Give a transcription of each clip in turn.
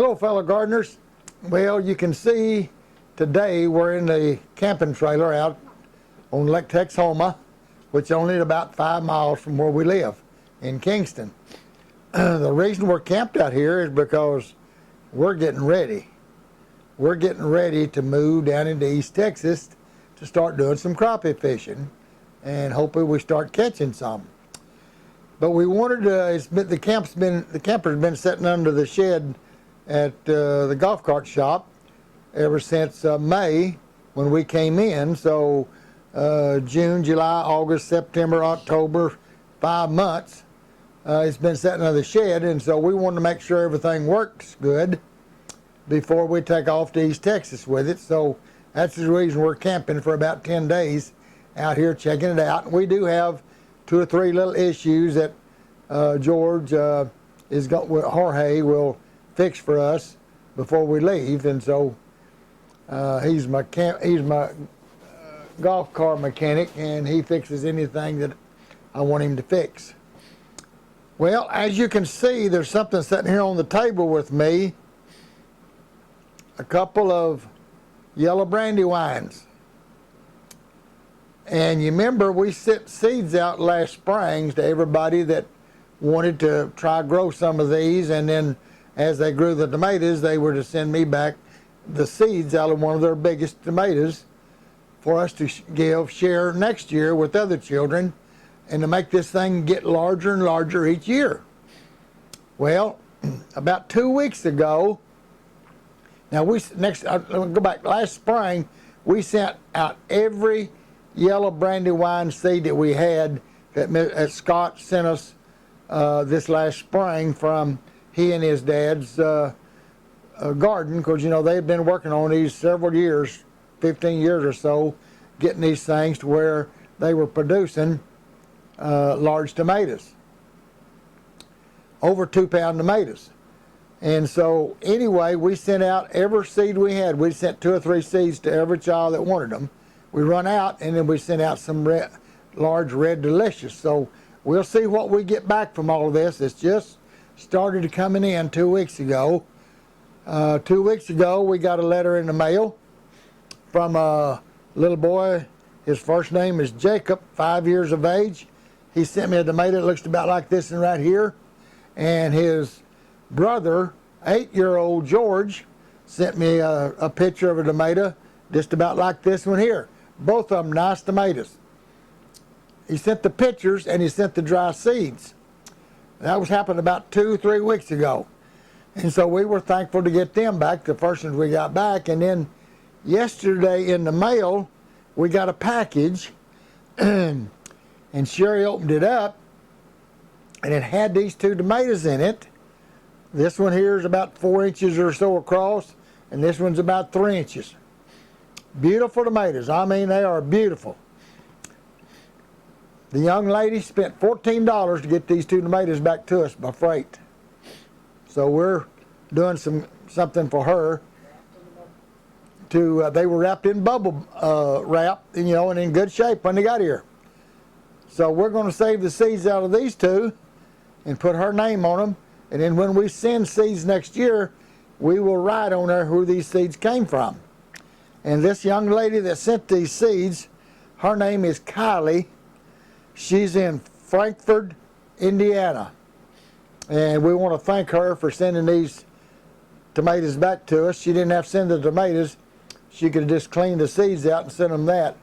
Hello, fellow gardeners. Well, you can see today we're in the camping trailer out on Lake Texoma, which is only about 5 miles from where we live in Kingston. The reason we're camped out here is because we're getting ready. We're getting ready to move down into East Texas to start doing some crappie fishing, and hopefully we start catching some. But we wanted to, the camper's been sitting under the shed at the golf cart shop ever since May when we came in. So June, July, August, September, October, 5 months. It's been sitting under the shed, and so we wanted to make sure everything works good before we take off to East Texas with it. So that's the reason we're camping for about 10 days out here checking it out. And we do have 2 or 3 little issues that George Jorge will fix for us before we leave, and so he's my golf car mechanic, and he fixes anything that I want him to fix. Well, as you can see, there's something sitting here on the table with me. A couple of yellow brandywines. And you remember we sent seeds out last spring to everybody that wanted to try grow some of these, and then as they grew the tomatoes, they were to send me back the seeds out of one of their biggest tomatoes for us to share next year with other children, and to make this thing get larger and larger each year. Well, about 2 weeks ago, now let me go back, last spring, we sent out every yellow brandywine seed that we had that Scott sent us this last spring from he and his dad's garden, because you know they've been working on these several years, 15 years or so, getting these things to where they were producing large tomatoes, over 2-pound tomatoes. And so anyway, we sent out every seed we had. We sent 2 or 3 seeds to every child that wanted them. We run out, and then we sent out some large red delicious. So we'll see what we get back from all of this. It's just started coming in 2 weeks ago. 2 weeks ago, we got a letter in the mail from a little boy. His first name is Jacob, 5 years of age. He sent me a tomato that looks about like this one right here. And his brother, 8-year-old George, sent me a picture of a tomato just about like this one here. Both of them nice tomatoes. He sent the pictures and he sent the dry seeds. That was happened about 2 or 3 weeks ago. And so we were thankful to get them back, the first ones we got back. And then yesterday in the mail, we got a package, and Sherry opened it up, and it had these 2 tomatoes in it. This one here is about 4 inches or so across, and this one's about 3 inches. Beautiful tomatoes. I mean, they are beautiful. The young lady spent $14 to get these 2 tomatoes back to us by freight. So we're doing something for her. They were wrapped in bubble wrap, and in good shape when they got here. So we're going to save the seeds out of these 2 and put her name on them. And then when we send seeds next year, we will write on there who these seeds came from. And this young lady that sent these seeds, her name is Kylie. She's in Frankfort, Indiana. And we want to thank her for sending these tomatoes back to us. She didn't have to send the tomatoes. She could have just cleaned the seeds out and sent them that.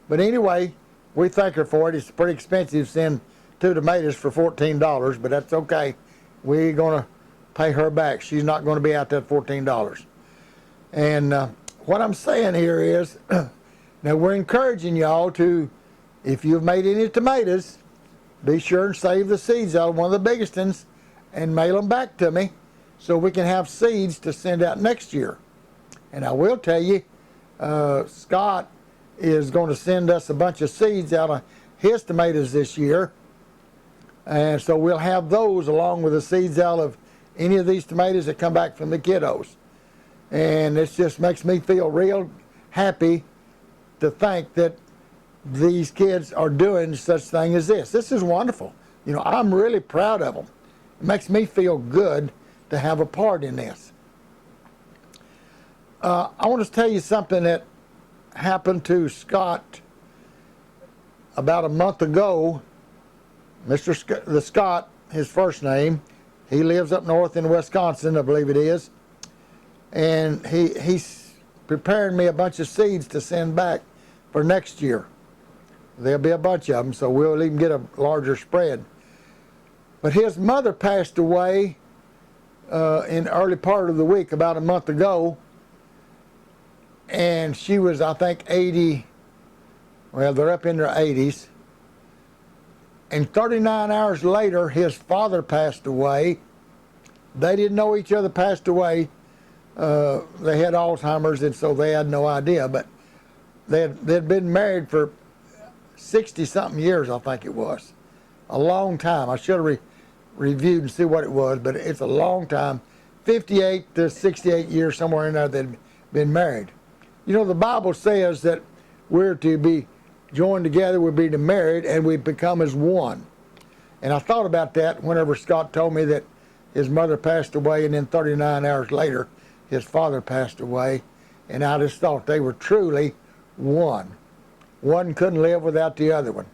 But anyway, we thank her for it. It's pretty expensive to send 2 tomatoes for $14, but that's okay. We're going to pay her back. She's not going to be out that $14. And what I'm saying here is, now we're encouraging y'all to, if you've made any tomatoes, be sure and save the seeds out of one of the biggest ones and mail them back to me so we can have seeds to send out next year. And I will tell you, Scott is going to send us a bunch of seeds out of his tomatoes this year. And so we'll have those along with the seeds out of any of these tomatoes that come back from the kiddos. And it just makes me feel real happy to think that these kids are doing such thing as this. This is wonderful. I'm really proud of them. It makes me feel good to have a part in this. I want to tell you something that happened to Scott about a month ago. The Scott, his first name, he lives up north in Wisconsin, I believe it is, and he's preparing me a bunch of seeds to send back for next year. There'll be a bunch of them, so we'll even get a larger spread. But his mother passed away in the early part of the week, about a month ago, and she was, I think, 80. Well, they're up in their 80s. And 39 hours later, his father passed away. They didn't know each other, passed away. They had Alzheimer's, and so they had no idea. But they'd been married for 60-something years, I think it was. A long time. I should have reviewed and see what it was, but it's a long time. 58 to 68 years, somewhere in there, they'd been married. You know, the Bible says that we're to be joined together, we're to be married, and we become as one. And I thought about that whenever Scott told me that his mother passed away, and then 39 hours later, his father passed away. And I just thought they were truly one. One couldn't live without the other one.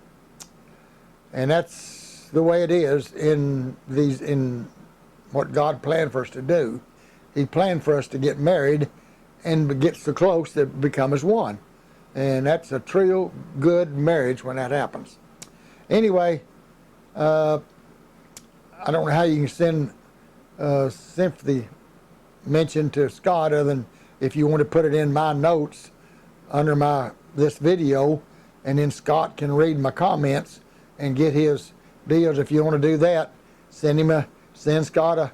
And that's the way it is in what God planned for us to do. He planned for us to get married and get so close that become as one. And that's a true good marriage when that happens. Anyway, I don't know how you can send sympathy mention to Scott, other than if you want to put it in my notes under this video, and then Scott can read my comments and get his deals. If you want to do that, send Scott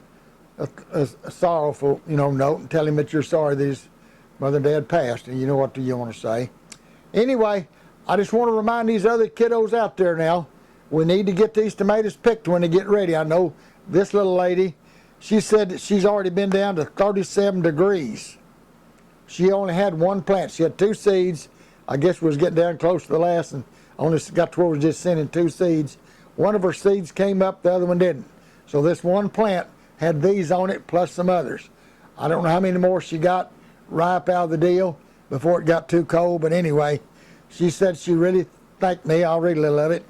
a sorrowful note and tell him that you're sorry that his mother and dad passed, and you know what you want to say. Anyway, I just want to remind these other kiddos out there now, we need to get these tomatoes picked when they get ready. I know this little lady, she said that she's already been down to 37 degrees. She only had one plant. She had 2 seeds. I guess we was getting down close to the last and only got to where we was just sending 2 seeds. One of her seeds came up, the other one didn't. So this one plant had these on it plus some others. I don't know how many more she got ripe out of the deal before it got too cold, but anyway, she said she really thanked me. I'll read a little of it.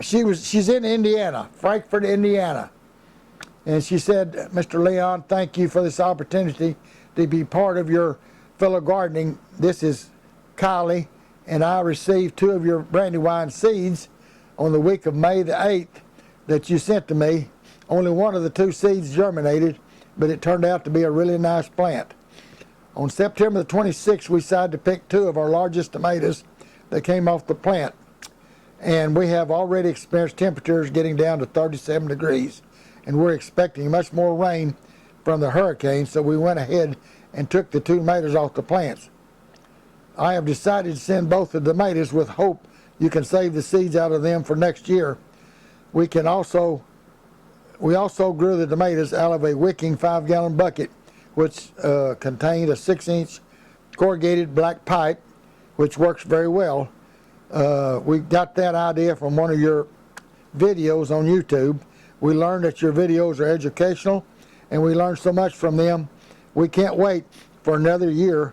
She's in Indiana, Frankfort, Indiana. And she said, Mr. Leon, thank you for this opportunity to be part of your fellow gardening. This is Kylie, and I received 2 of your brandywine seeds on the week of May the 8th that you sent to me. Only one of the 2 seeds germinated, but it turned out to be a really nice plant. On September the 26th, we decided to pick 2 of our largest tomatoes that came off the plant. And we have already experienced temperatures getting down to 37 degrees. And we're expecting much more rain from the hurricane, so we went ahead and took the 2 tomatoes off the plants. I have decided to send both the tomatoes with hope you can save the seeds out of them for next year. We also grew the tomatoes out of a wicking 5-gallon bucket, which contained a 6-inch corrugated black pipe, which works very well. We got that idea from one of your videos on YouTube. We learned that your videos are educational, and we learned so much from them. We can't wait for another year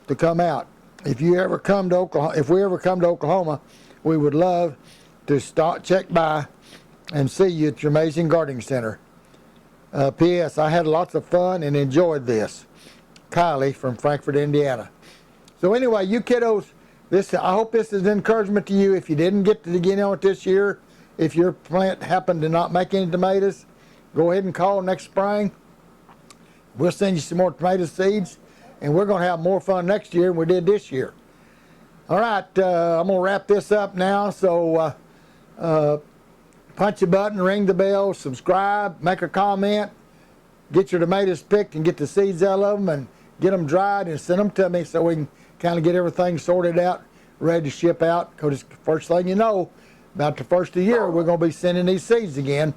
to come out. If we ever come to Oklahoma, we would love to check by and see you at your amazing gardening center. P.S. I had lots of fun and enjoyed this. Kylie from Frankfort, Indiana. So anyway, you kiddos, I hope this is an encouragement to you. If you didn't get to get on it this year, if your plant happened to not make any tomatoes, go ahead and call next spring. We'll send you some more tomato seeds, and we're going to have more fun next year than we did this year. All right, I'm going to wrap this up now. So punch a button, ring the bell, subscribe, make a comment, get your tomatoes picked and get the seeds out of them and get them dried and send them to me so we can kind of get everything sorted out, ready to ship out. Because first thing you know, about the first of the year, we're going to be sending these seeds again.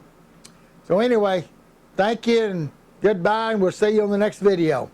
So anyway, thank you and goodbye, and we'll see you on the next video.